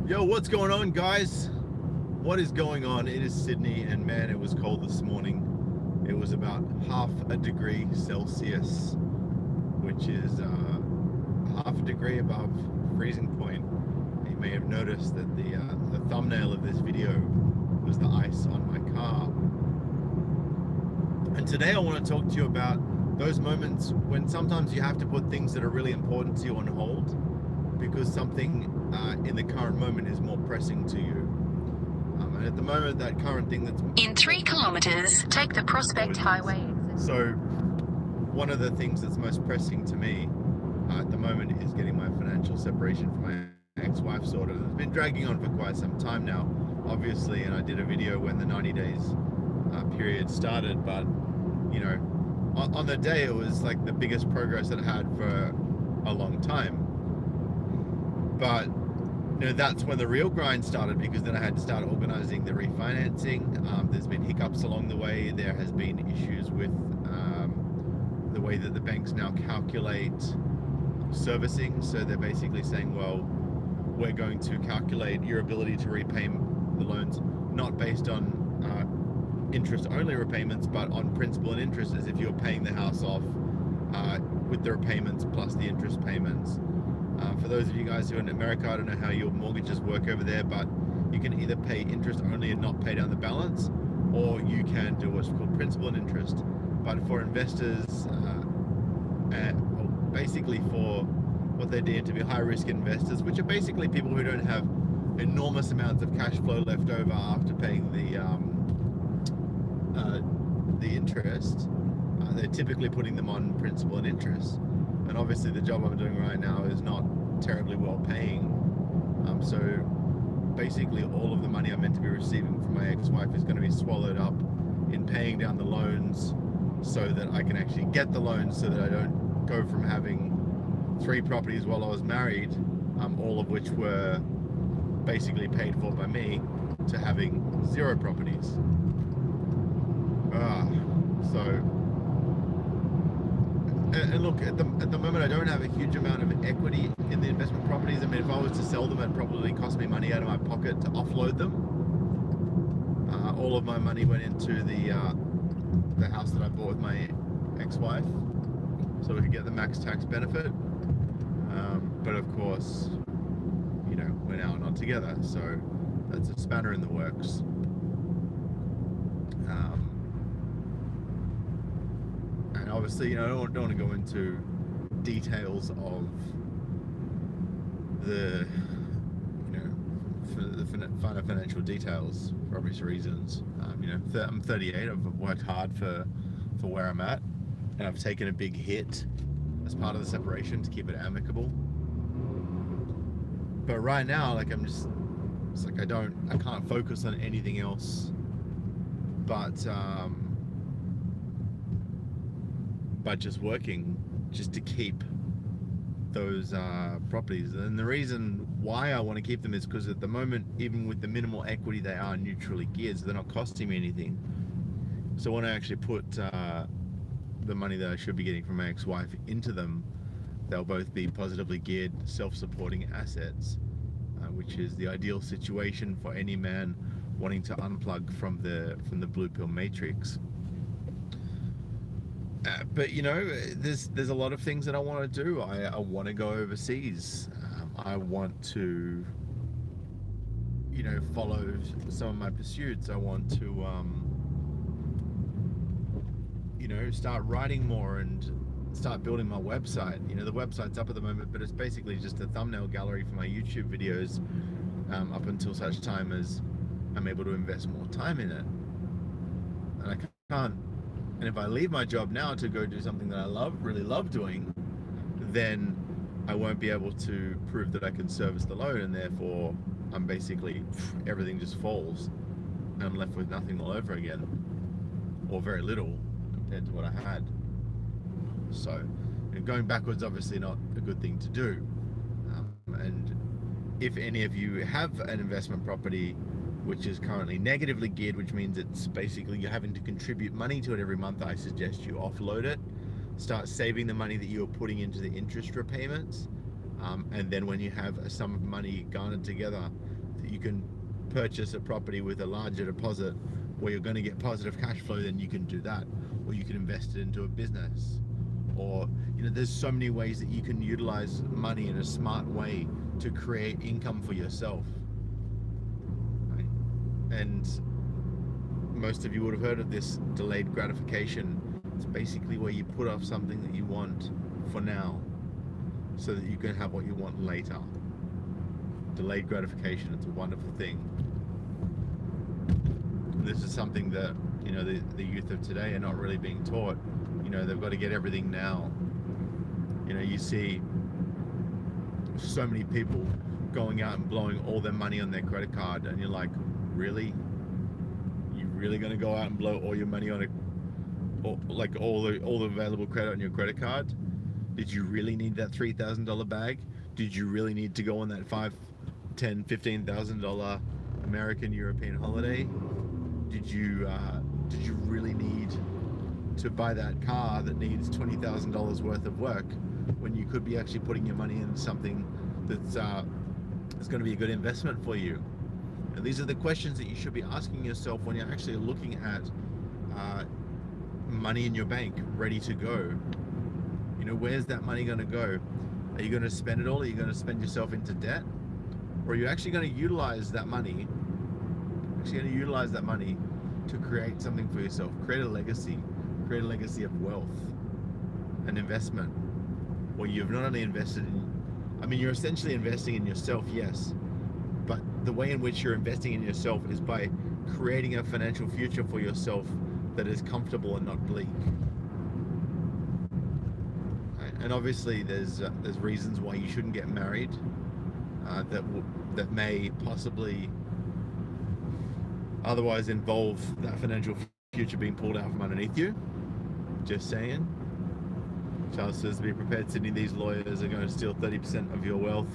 Yo, what's going on, guys? What is going on? It is Sydney, and man, it was cold this morning. It was about half a degree Celsius, which is half a degree above freezing point. You may have noticed that the thumbnail of this video was the ice on my car. And today I want to talk to you about those moments when sometimes you have to put things that are really important to you on hold because something in the current moment is more pressing to you. And at the moment, that current thing that's... In 3 kilometers, take the Prospect Highway. So one of the things that's most pressing to me at the moment is getting my financial separation from my ex-wife sorted. It's been dragging on for quite some time now, obviously, and I did a video when the 90 days period started, but you know, on the day it was like the biggest progress that I had for a long time. But you know, that's when the real grind started, because then I had to start organizing the refinancing. There's been hiccups along the way. There has been issues with the way that the banks now calculate servicing. So they're basically saying, well, we're going to calculate your ability to repay the loans not based on interest only repayments, but on principal and interest, as if you're paying the house off with the repayments plus the interest payments. For those of you guys who are in America, I don't know how your mortgages work over there, but you can either pay interest only and not pay down the balance, or you can do what's called principal and interest. But for investors, basically for what they deem to be high-risk investors, which are basically people who don't have enormous amounts of cash flow left over after paying the interest, they're typically putting them on principal and interest. And obviously the job I'm doing right now is not terribly well paying. So basically all of the money I'm meant to be receiving from my ex-wife is going to be swallowed up in paying down the loans so that I can actually get the loans, so that I don't go from having 3 properties while I was married, all of which were basically paid for by me, to having 0 properties. And look, at the moment I don't have a huge amount of equity in the investment properties. I mean, if I was to sell them, it'd probably cost me money out of my pocket to offload them. All of my money went into the house that I bought with my ex-wife, so we could get the max tax benefit. But of course, you know, we're now not together, so that's a spanner in the works. And obviously, you know, I don't want to go into details of the, you know, the finer financial details for obvious reasons. You know, I'm 38. I've worked hard for where I'm at, and I've taken a big hit as part of the separation to keep it amicable. But right now, like, it's like I can't focus on anything else but just working, just to keep those properties. And the reason why I want to keep them is because at the moment, even with the minimal equity, they are neutrally geared, so they're not costing me anything. So when I actually put the money that I should be getting from my ex-wife into them, they'll both be positively geared, self-supporting assets, which is the ideal situation for any man wanting to unplug from the blue pill matrix. But you know, there's a lot of things that I want to do. I want to go overseas. I want to, you know, follow some of my pursuits. I want to, you know, start writing more and start building my website. You know, the website's up at the moment, but it's basically just a thumbnail gallery for my YouTube videos, up until such time as I'm able to invest more time in it. And I can't. And if I leave my job now to go do something that I really love doing, then I won't be able to prove that I can service the loan, and therefore I'm basically, everything just falls and I'm left with nothing all over again, or very little compared to what I had. So, you know, going backwards obviously not a good thing to do. And if any of you have an investment property which is currently negatively geared, which means it's basically you're having to contribute money to it every month, I suggest you offload it. Start saving the money that you're putting into the interest repayments, and then when you have a sum of money garnered together, you can purchase a property with a larger deposit where you're going to get positive cash flow, then you can do that. Or you can invest it into a business. Or, you know, there's so many ways that you can utilize money in a smart way to create income for yourself. Right? And most of you would have heard of this delayed gratification. It's basically where you put off something that you want for now so that you can have what you want later. Delayed gratification, it's a wonderful thing. This is something that, you know, the youth of today are not really being taught. You know, they've got to get everything now. You know, you see so many people going out and blowing all their money on their credit card, and you're like, really? You really going to go out and blow all your money on all the available credit on your credit card? Did you really need that $3,000 bag? Did you really need to go on that $5,000, $10,000, $15,000 American European holiday? Did you really need to buy that car that needs $20,000 worth of work when you could be actually putting your money in something that's going to be a good investment for you? And these are the questions that you should be asking yourself when you're actually looking at money in your bank ready to go. You know, where's that money going to go? Are you going to spend it all? Are you going to spend yourself into debt? Or are you actually going to utilize that money? To create something for yourself, create a legacy of wealth and investment, where you've not only invested in, I mean, you're essentially investing in yourself, yes, but the way in which you're investing in yourself is by creating a financial future for yourself that is comfortable and not bleak. Right? And obviously there's reasons why you shouldn't get married that may possibly otherwise involve that financial future being pulled out from underneath you. Just saying. Charles says, to be prepared, Sydney, these lawyers are going to steal 30% of your wealth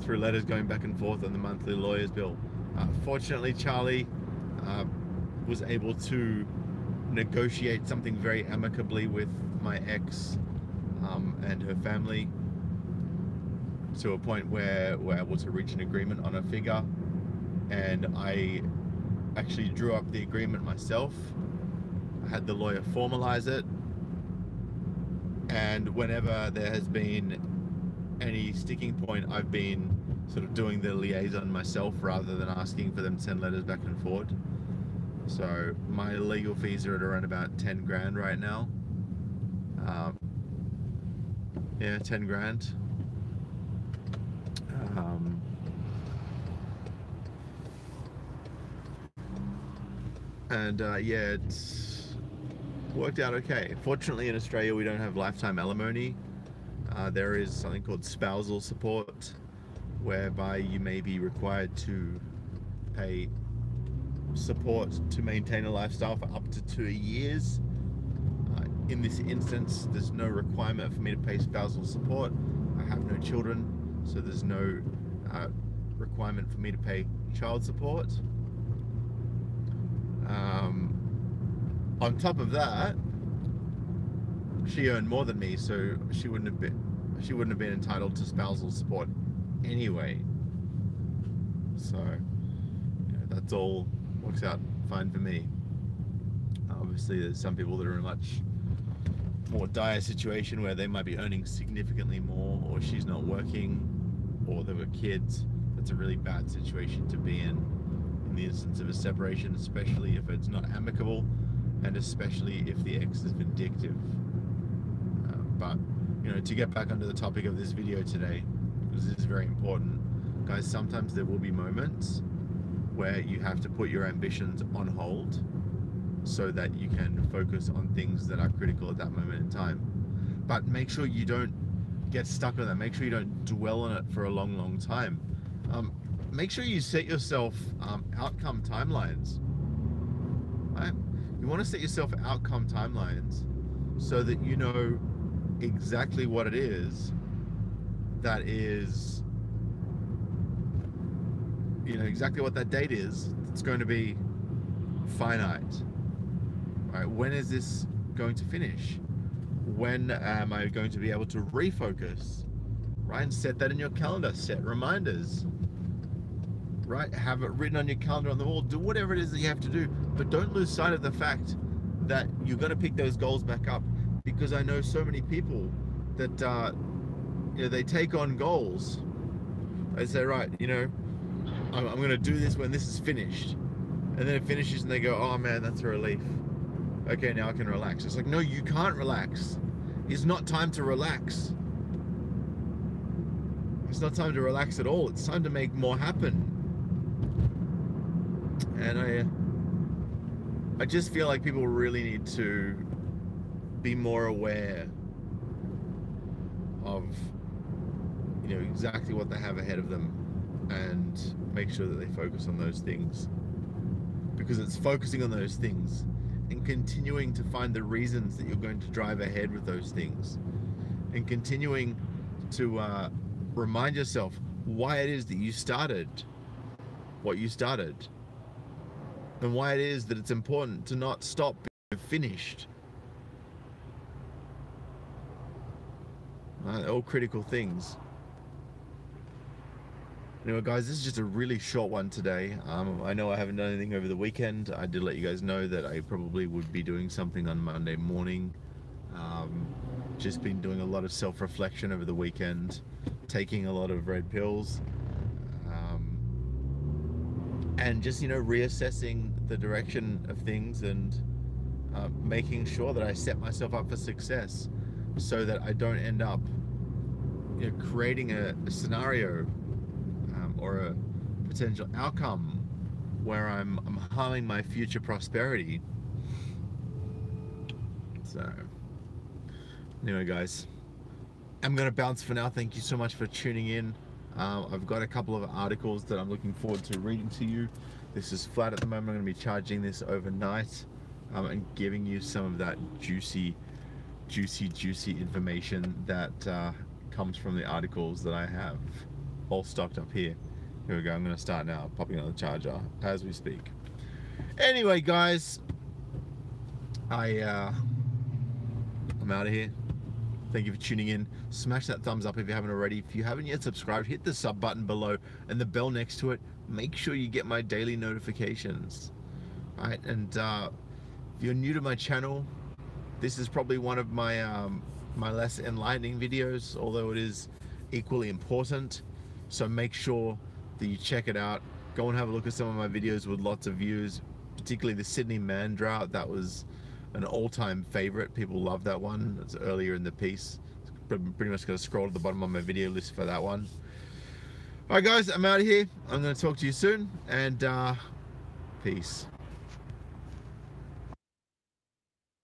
through letters going back and forth on the monthly lawyer's bill. Fortunately, Charlie was able to negotiate something very amicably with my ex and her family to a point where we're able to reach an agreement on a figure, and I actually drew up the agreement myself. I had the lawyer formalize it, and whenever there has been any sticking point, I've been sort of doing the liaison myself rather than asking for them to send letters back and forth. So my legal fees are at around about 10 grand right now. Yeah, 10 grand. And yeah, it's worked out okay. Fortunately, in Australia, we don't have lifetime alimony. There is something called spousal support, whereby you may be required to pay support to maintain a lifestyle for up to 2 years. In this instance, there's no requirement for me to pay spousal support. I have no children, so there's no requirement for me to pay child support. On top of that, she earned more than me, so she wouldn't have been entitled to spousal support anyway. So, you know, that's all works out fine for me. Obviously, there's some people that are in a much more dire situation where they might be earning significantly more, or she's not working, or they've got kids. That's a really bad situation to be in the instance of a separation, especially if it's not amicable, and especially if the ex is vindictive. But, you know, to get back onto the topic of this video today, because this is very important, guys, sometimes there will be moments where you have to put your ambitions on hold so that you can focus on things that are critical at that moment in time. But make sure you don't get stuck on that. Make sure you don't dwell on it for a long, long time. Make sure you set yourself outcome timelines. Right? You want to set yourself outcome timelines so that you know exactly what it is that is, you know, exactly what that date is. It's going to be finite. Right? When is this going to finish? When am I going to be able to refocus? Right? And set that in your calendar. Set reminders. right? Have it written on your calendar on the wall. Do whatever it is that you have to do, but don't lose sight of the fact that you're going to pick those goals back up, because I know so many people that you know, they take on goals. They say, right, you know, I'm going to do this when this is finished, and then it finishes and they go, oh man, that's a relief. Okay, now I can relax. It's like, no, you can't relax. It's not time to relax. It's not time to relax at all. It's time to make more happen. And I just feel like people really need to be more aware of, you know, exactly what they have ahead of them, and make sure that they focus on those things, because it's focusing on those things and continuing to find the reasons that you're going to drive ahead with those things, and continuing to remind yourself why it is that you started what you started, and why it is that it's important to not stop being finished. All critical things. Anyway, guys, this is just a really short one today. I know I haven't done anything over the weekend. I did let you guys know that I probably would be doing something on Monday morning. Just been doing a lot of self-reflection over the weekend, taking a lot of red pills, and just, you know, reassessing the direction of things, and making sure that I set myself up for success, so that I don't end up, you know, creating a scenario or a potential outcome where I'm harming my future prosperity. So anyway, guys, I'm gonna bounce for now. Thank you so much for tuning in. I've got a couple of articles that I'm looking forward to reading to you. This is flat at the moment. I'm going to be charging this overnight, and giving you some of that juicy information that comes from the articles that I have all stocked up here. Here we go. I'm going to start now, popping on the charger as we speak. Anyway, guys, I'm out of here. Thank you for tuning in. Smash that thumbs up if you haven't already. If you haven't yet subscribed, hit the sub button below and the bell next to it. Make sure you get my daily notifications. All right, and if you're new to my channel, this is probably one of my my less enlightening videos, although it is equally important. So make sure that you check it out. Go and have a look at some of my videos with lots of views, particularly the Sydney man drought. That was an all-time favorite. People love that one. It's earlier in the piece. Pretty much going to scroll to the bottom of my video list for that one. All right, guys, I'm out of here. I'm going to talk to you soon, and peace.